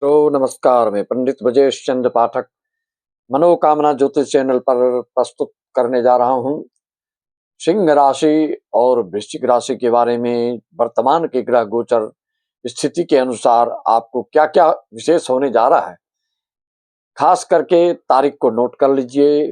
तो नमस्कार, मैं पंडित ब्रजेश चंद्र पाठक मनोकामना ज्योतिष चैनल पर प्रस्तुत करने जा रहा हूँ। सिंह राशि और वृश्चिक राशि के बारे में वर्तमान के ग्रह गोचर स्थिति के अनुसार आपको क्या-क्या विशेष होने जा रहा है। खास करके तारीख को नोट कर लीजिए।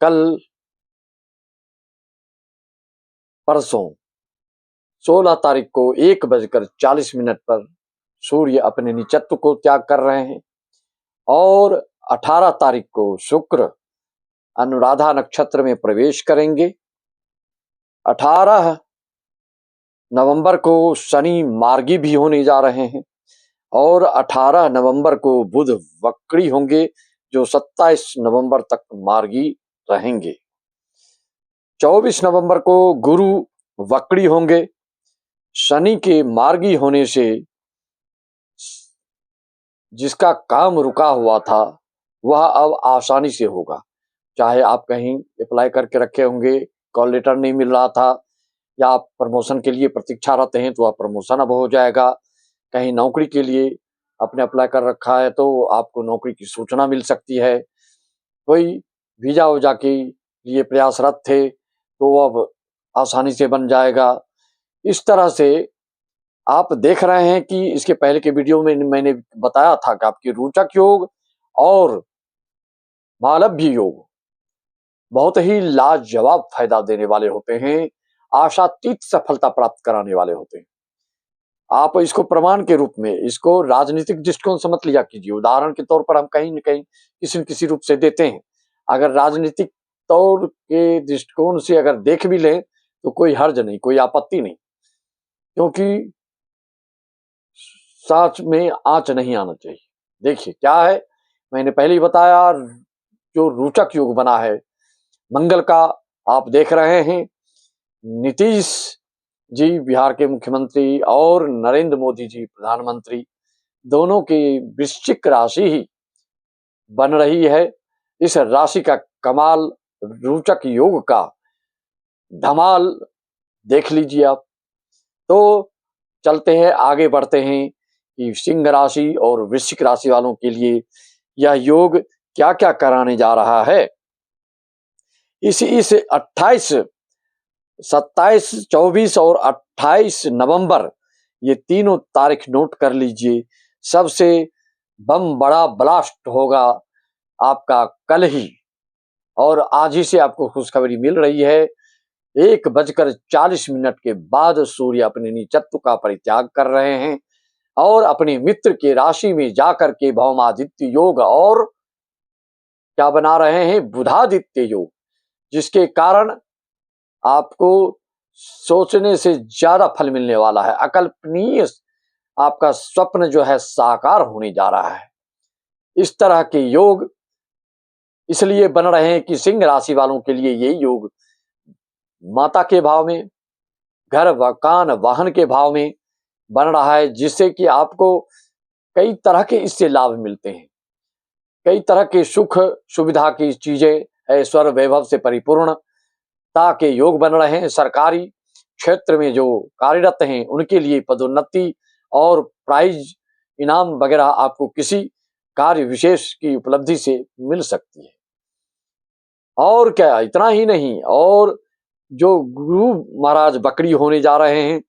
कल परसों 16 तारीख को 1:40 पर सूर्य अपने नीचत्व को त्याग कर रहे हैं और 18 तारीख को शुक्र अनुराधा नक्षत्र में प्रवेश करेंगे। 18 नवंबर को शनि मार्गी भी होने जा रहे हैं और 18 नवंबर को बुध वक्री होंगे, जो 27 नवंबर तक मार्गी रहेंगे। 24 नवंबर को गुरु वक्री होंगे। शनि के मार्गी होने से जिसका काम रुका हुआ था वह अब आसानी से होगा। चाहे आप कहीं अप्लाई करके रखे होंगे, कॉल लेटर नहीं मिल रहा था, या आप प्रमोशन के लिए प्रतीक्षारत हैं तो वह प्रमोशन अब हो जाएगा। कहीं नौकरी के लिए आपने अप्लाई कर रखा है तो आपको नौकरी की सूचना मिल सकती है। कोई वीजा वूजा के लिए प्रयासरत थे तो अब आसानी से बन जाएगा। इस तरह से आप देख रहे हैं कि इसके पहले के वीडियो में मैंने बताया था कि आपकी रोचक योग और मालव्य योग बहुत ही लाजवाब फायदा देने वाले होते हैं, आशातीत सफलता प्राप्त कराने वाले होते हैं। आप इसको प्रमाण के रूप में, इसको राजनीतिक दृष्टिकोण से मत लिया कीजिए। उदाहरण के तौर पर हम कहीं न कहीं किसी न किसी रूप से देते हैं। अगर राजनीतिक तौर के दृष्टिकोण से अगर देख भी लें तो कोई हर्ज नहीं, कोई आपत्ति नहीं, क्योंकि सांच में आंच नहीं आना चाहिए। देखिए क्या है, मैंने पहले ही बताया, जो रोचक योग बना है मंगल का, आप देख रहे हैं नीतीश जी बिहार के मुख्यमंत्री और नरेंद्र मोदी जी प्रधानमंत्री, दोनों की वृश्चिक राशि ही बन रही है। इस राशि का कमाल, रोचक योग का धमाल देख लीजिए आप। तो चलते हैं, आगे बढ़ते हैं कि सिंह राशि और वृश्चिक राशि वालों के लिए यह योग क्या क्या कराने जा रहा है। इस 28, 27, 24 और 28 नवंबर, ये तीनों तारीख नोट कर लीजिए। सबसे बम बड़ा ब्लास्ट होगा आपका कल ही, और आज ही से आपको खुशखबरी मिल रही है। 1:40 के बाद सूर्य अपने नीचत्व का परित्याग कर रहे हैं और अपने मित्र के राशि में जाकर के भौमादित्य योग और क्या बना रहे हैं, बुधादित्य योग, जिसके कारण आपको सोचने से ज्यादा फल मिलने वाला है। अकल्पनीय आपका स्वप्न जो है साकार होने जा रहा है। इस तरह के योग इसलिए बन रहे हैं कि सिंह राशि वालों के लिए ये योग माता के भाव में, घर मकान वाहन के भाव में बन रहा है, जिससे कि आपको कई तरह के इससे लाभ मिलते हैं। कई तरह के सुख सुविधा की चीजें, ऐश्वर्य वैभव से परिपूर्णता के योग बन रहे हैं। सरकारी क्षेत्र में जो कार्यरत हैं उनके लिए पदोन्नति और प्राइज इनाम वगैरह आपको किसी कार्य विशेष की उपलब्धि से मिल सकती है। और क्या, इतना ही नहीं, और जो गुरु महाराज बकरी होने जा रहे हैं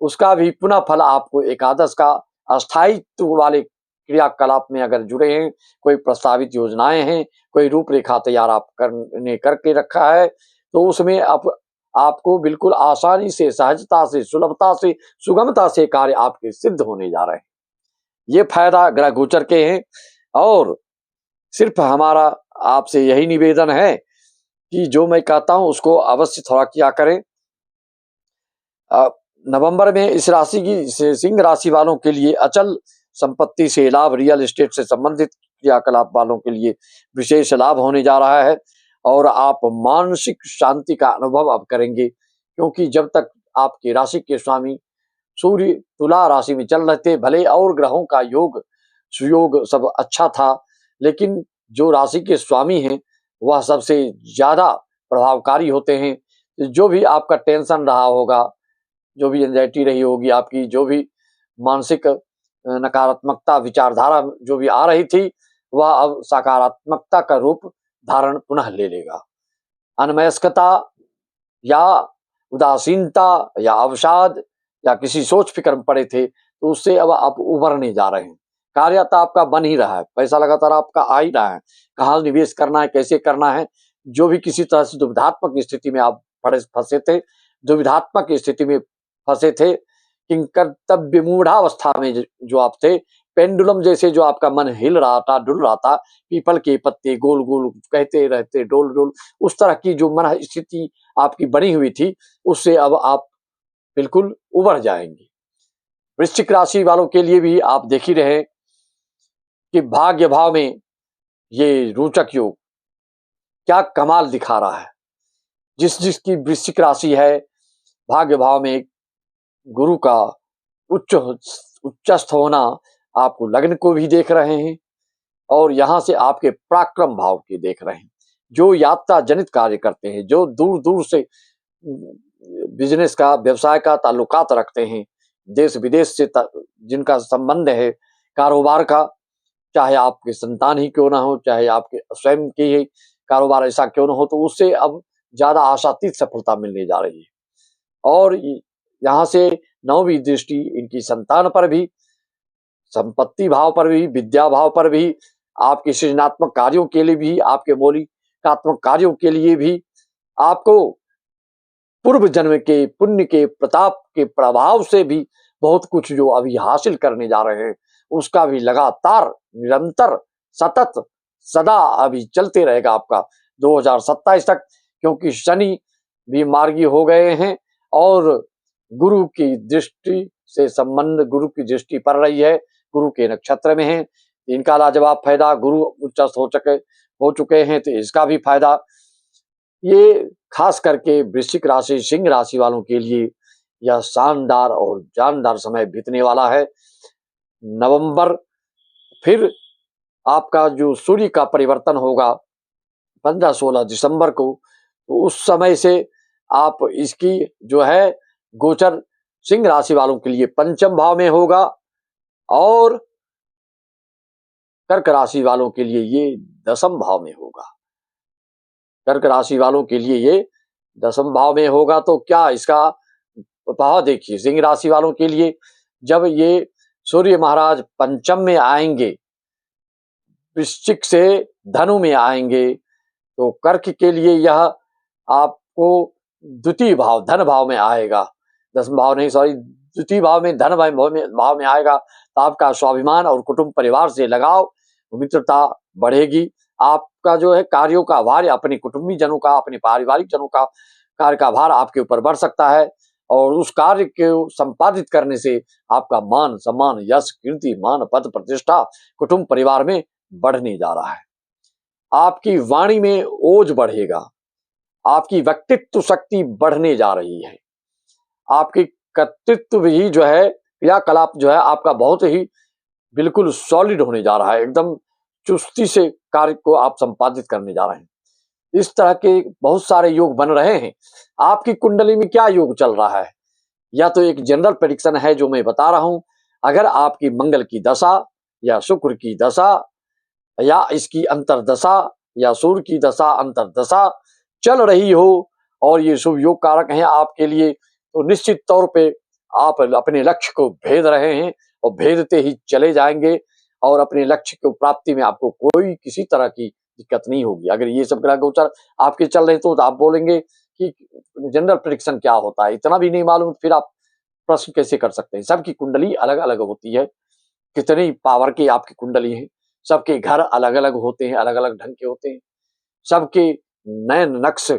उसका भी पुनः फल आपको एकादश का अस्थायित्व वाले क्रियाकलाप में अगर जुड़े हैं, कोई प्रस्तावित योजनाएं हैं, कोई रूपरेखा तैयार आप करके रखा है, तो उसमें आपको बिल्कुल आसानी से, सहजता से, सुलभता से, सुगमता से कार्य आपके सिद्ध होने जा रहे हैं। ये फायदा ग्रह गोचर के हैं। और सिर्फ हमारा आपसे यही निवेदन है कि जो मैं कहता हूं उसको अवश्य थोड़ा किया करें। नवंबर में इस राशि की, सिंह राशि वालों के लिए अचल संपत्ति से लाभ, रियल एस्टेट से संबंधित क्रियाकलाप वालों के लिए विशेष लाभ होने जा रहा है और आप मानसिक शांति का अनुभव अब करेंगे, क्योंकि जब तक आपकी राशि के स्वामी सूर्य तुला राशि में चल रहे थे, भले और ग्रहों का योग सुयोग सब अच्छा था, लेकिन जो राशि के स्वामी हैं वह सबसे ज्यादा प्रभावकारी होते हैं। जो भी आपका टेंशन रहा होगा, जो भी एंजाइटी रही होगी आपकी, जो भी मानसिक नकारात्मकता विचारधारा जो भी आ रही थी वह अब सकारात्मकता का रूप धारण पुनः ले लेगा। अनमयस्कता या उदासीनता या अवसाद या किसी सोच फिक्र में पड़े थे तो उससे अब आप उभरने जा रहे हैं। कार्य तो आपका बन ही रहा है, पैसा लगातार आपका आ ही रहा है, कहाँ निवेश करना है, कैसे करना है। जो भी किसी तरह से दुविधात्मक स्थिति में आप फंसे थे, दुविधात्मक स्थिति में फंसे थे, किंकर्तव्य मूढ़ावस्था में जो आप थे, पेंडुलम जैसे जो आपका मन हिल रहा था, डुल रहा था, पीपल के पत्ते गोल गोल कहते रहते डोल डोल, उस तरह की जो मन स्थिति आपकी बनी हुई थी उससे अब आप बिल्कुल उबर जाएंगे। वृश्चिक राशि वालों के लिए भी आप देख ही रहे कि भाग्य भाव में ये रोचक योग क्या कमाल दिखा रहा है। जिसकी वृश्चिक राशि है, भाग्य भाव में गुरु का उच्चस्थ होना, आपको लग्न को भी देख रहे हैं और यहां से आपके पराक्रम भाव के देख रहे हैं। जो यात्रा जनित कार्य करते हैं, जो दूर दूर से बिजनेस का व्यवसाय का ताल्लुकात रखते हैं, देश विदेश से जिनका संबंध है कारोबार का, चाहे आपके संतान ही क्यों ना हो, चाहे आपके स्वयं के ही कारोबार ऐसा क्यों ना हो, तो उससे अब ज्यादा आशातीत सफलता मिलने जा रही है। और यहाँ से नौवीं दृष्टि इनकी संतान पर भी, संपत्ति भाव पर भी, विद्या भाव पर भी, आपके सृजनात्मक कार्यों के लिए भी, आपके मौलिकात्मक कार्यों के लिए भी, आपको पूर्व जन्म के पुण्य के प्रताप के प्रभाव से भी बहुत कुछ जो अभी हासिल करने जा रहे हैं उसका भी लगातार निरंतर सतत सदा अभी चलते रहेगा आपका 2027 तक, क्योंकि शनि भी मार्गी हो गए हैं और गुरु की दृष्टि से संबंध, गुरु की दृष्टि पड़ रही है, गुरु के नक्षत्र में है। इनका लाजवाब फायदा, गुरु उच्चस्थ हो चुके हैं तो इसका भी फायदा। ये खास करके वृश्चिक राशि सिंह राशि वालों के लिए यह शानदार और जानदार समय बीतने वाला है। नवंबर फिर आपका जो सूर्य का परिवर्तन होगा 15-16 दिसंबर को, तो उस समय से आप इसकी जो है गोचर सिंह राशि वालों के लिए पंचम भाव में होगा और कर्क राशि वालों के लिए ये दसम भाव में होगा। कर्क राशि वालों के लिए ये दसम भाव में होगा। तो क्या इसका भाव देखिए, सिंह राशि वालों के लिए जब ये सूर्य महाराज पंचम में आएंगे, वृश्चिक से धनु में आएंगे, तो कर्क के लिए यह आपको द्वितीय भाव धन भाव में आएगा, दसम भाव नहीं सॉरी द्वितीय भाव में धन भाव में आएगा। तो आपका स्वाभिमान और कुटुंब परिवार से लगाव, मित्रता बढ़ेगी। आपका जो है कार्यों का भार, अपने कुटुंबी जनों का, अपने पारिवारिक जनों का कार्य का भार आपके ऊपर बढ़ सकता है और उस कार्य को संपादित करने से आपका मान सम्मान, यश कीर्ति, मान पद प्रतिष्ठा कुटुंब परिवार में बढ़ने जा रहा है। आपकी वाणी में ओज बढ़ेगा, आपकी व्यक्तित्व शक्ति बढ़ने जा रही है, आपकी कर्तृत्व भी जो है, क्रियाकलाप जो है आपका बहुत ही बिल्कुल सॉलिड होने जा रहा है, एकदम चुस्ती से कार्य को आप संपादित करने जा रहे हैं। इस तरह के बहुत सारे योग बन रहे हैं। आपकी कुंडली में क्या योग चल रहा है, या तो एक जनरल प्रेडिक्शन है जो मैं बता रहा हूं। अगर आपकी मंगल की दशा या शुक्र की दशा या इसकी अंतरदशा या सूर्य की दशा अंतरदशा चल रही हो और ये शुभ योग कारक हैं आपके लिए, तो निश्चित तौर पे आप अपने लक्ष्य को भेद रहे हैं और भेदते ही चले जाएंगे और अपने लक्ष्य को प्राप्ति में आपको कोई किसी तरह की दिक्कत नहीं होगी। अगर ये सब ग्रह गोचर आपके चल रहे तो आप बोलेंगे कि जनरल प्रेडिक्शन क्या होता है, इतना भी नहीं मालूम, फिर आप प्रश्न कैसे कर सकते हैं। सबकी कुंडली अलग अलग होती है, कितनी पावर की आपकी कुंडली है, सबके घर अलग अलग होते हैं, अलग अलग ढंग के होते हैं, सबके नयन नक्श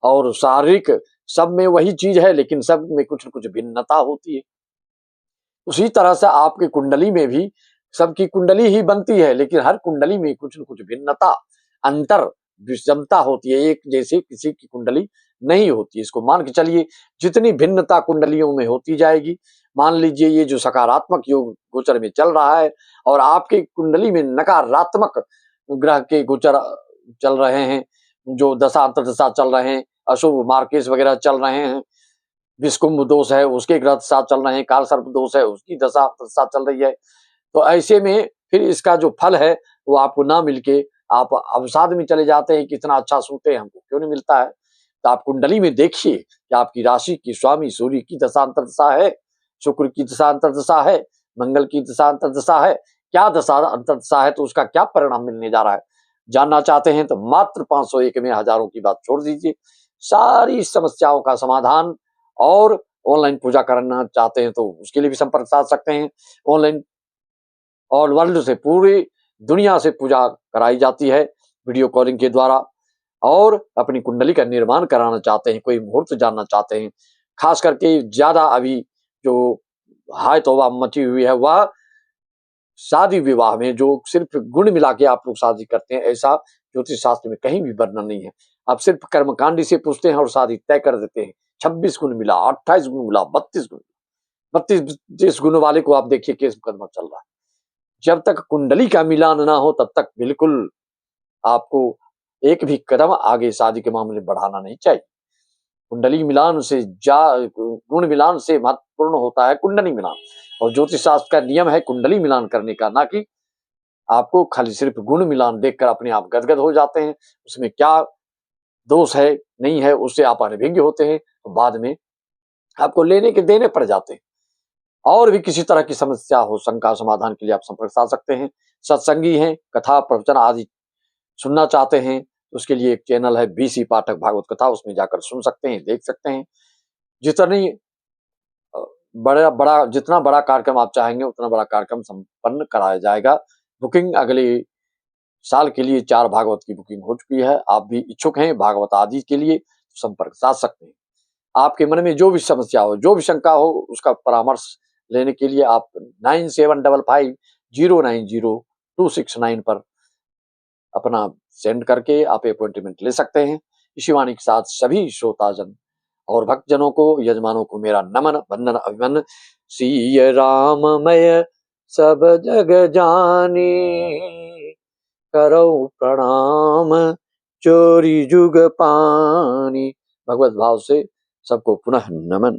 और शारीरिक सब में वही चीज है, लेकिन सब में कुछ न कुछ भिन्नता होती है। उसी तरह से आपकी कुंडली में भी सबकी कुंडली ही बनती है, लेकिन हर कुंडली में कुछ न कुछ भिन्नता, अंतर, विषमता होती है, एक जैसे किसी की कुंडली नहीं होती। इसको मान के चलिए, जितनी भिन्नता कुंडलियों में होती जाएगी, मान लीजिए ये जो सकारात्मक योग गोचर में चल रहा है और आपकी कुंडली में नकारात्मक ग्रह के गोचर चल रहे हैं, जो दशा अंतरदशा चल रहे हैं, अशुभ मार्केश वगैरह चल रहे हैं, विषकुंभ दोष है उसके ग्रह साथ चल रहे हैं, काल सर्प दोष है उसकी दशा चल रही है, तो ऐसे में फिर इसका जो फल है वो आपको ना मिलके आप अवसाद में चले जाते हैं कि इतना अच्छा सोते हैं, हमको क्यों नहीं मिलता है। तो आप कुंडली में देखिए कि आपकी राशि की स्वामी सूर्य की दशांतर दशा है, शुक्र की दशांतर दशा है, मंगल की दशांतर दशा है, क्या दशा अंतर दशा है, तो उसका क्या परिणाम मिलने जा रहा है। जानना चाहते हैं तो मात्र 501 में हजारों की बात छोड़ दीजिए, सारी समस्याओं का समाधान। और ऑनलाइन पूजा करना चाहते हैं तो उसके लिए भी संपर्क साध सकते हैं। ऑनलाइन ऑल वर्ल्ड से, पूरी दुनिया से पूजा कराई जाती है वीडियो कॉलिंग के द्वारा। और अपनी कुंडली का निर्माण कराना चाहते हैं, कोई मुहूर्त जानना चाहते हैं, खास करके ज्यादा अभी जो हाय तौबा मची हुई है वह शादी विवाह में, जो सिर्फ गुण मिला के आप लोग शादी करते हैं, ऐसा ज्योतिष शास्त्र में कहीं भी वर्णन नहीं है। आप सिर्फ कर्मकांडी से पूछते हैं और शादी तय कर देते हैं। 26 गुण मिला, 28 गुण मिला, 32 गुण, 32 गुण वाले को आप देखिए केस मुकदमा चल रहा है। जब तक कुंडली का मिलान ना हो तब तक बिल्कुल आपको एक भी कदम आगे शादी के मामले में बढ़ाना नहीं चाहिए। कुंडली मिलान से गुण मिलान से महत्वपूर्ण होता है कुंडली मिलान। और ज्योतिष शास्त्र का नियम है कुंडली मिलान करने का, ना कि आपको खाली सिर्फ गुण मिलान देखकर अपने आप गदगद हो जाते हैं। उसमें क्या दोष है नहीं है उससे आप अनभिज्ञ होते हैं, तो बाद में आपको लेने के देने पड़ जाते हैं। और भी किसी तरह की समस्या हो, शंका समाधान के लिए आप संपर्क साध सकते हैं। सत्संगी हैं, कथा प्रवचन आदि सुनना चाहते हैं, उसके लिए एक चैनल है बीसी पाठक भागवत कथा, उसमें जाकर सुन सकते हैं, देख सकते हैं। जितनी जितना बड़ा कार्यक्रम आप चाहेंगे उतना बड़ा कार्यक्रम संपन्न कराया जाएगा। बुकिंग अगले साल के लिए 4 भागवत की बुकिंग हो चुकी है। आप भी इच्छुक हैं भागवत आदि के लिए, तो संपर्क साध सकते हैं। आपके मन में जो भी समस्या हो, जो भी शंका हो, उसका परामर्श लेने के लिए आप 9755090269 पर अपना सेंड करके आप अपॉइंटमेंट ले सकते हैं। इसी वाणी के साथ सभी श्रोताजन और भक्तजनों को, यजमानों को मेरा नमन वंदन अभिमन। सिय राममय सब जग जानी, करो प्रणाम चोरी जुग पानी। भगवत भाव से सबको पुनः नमन।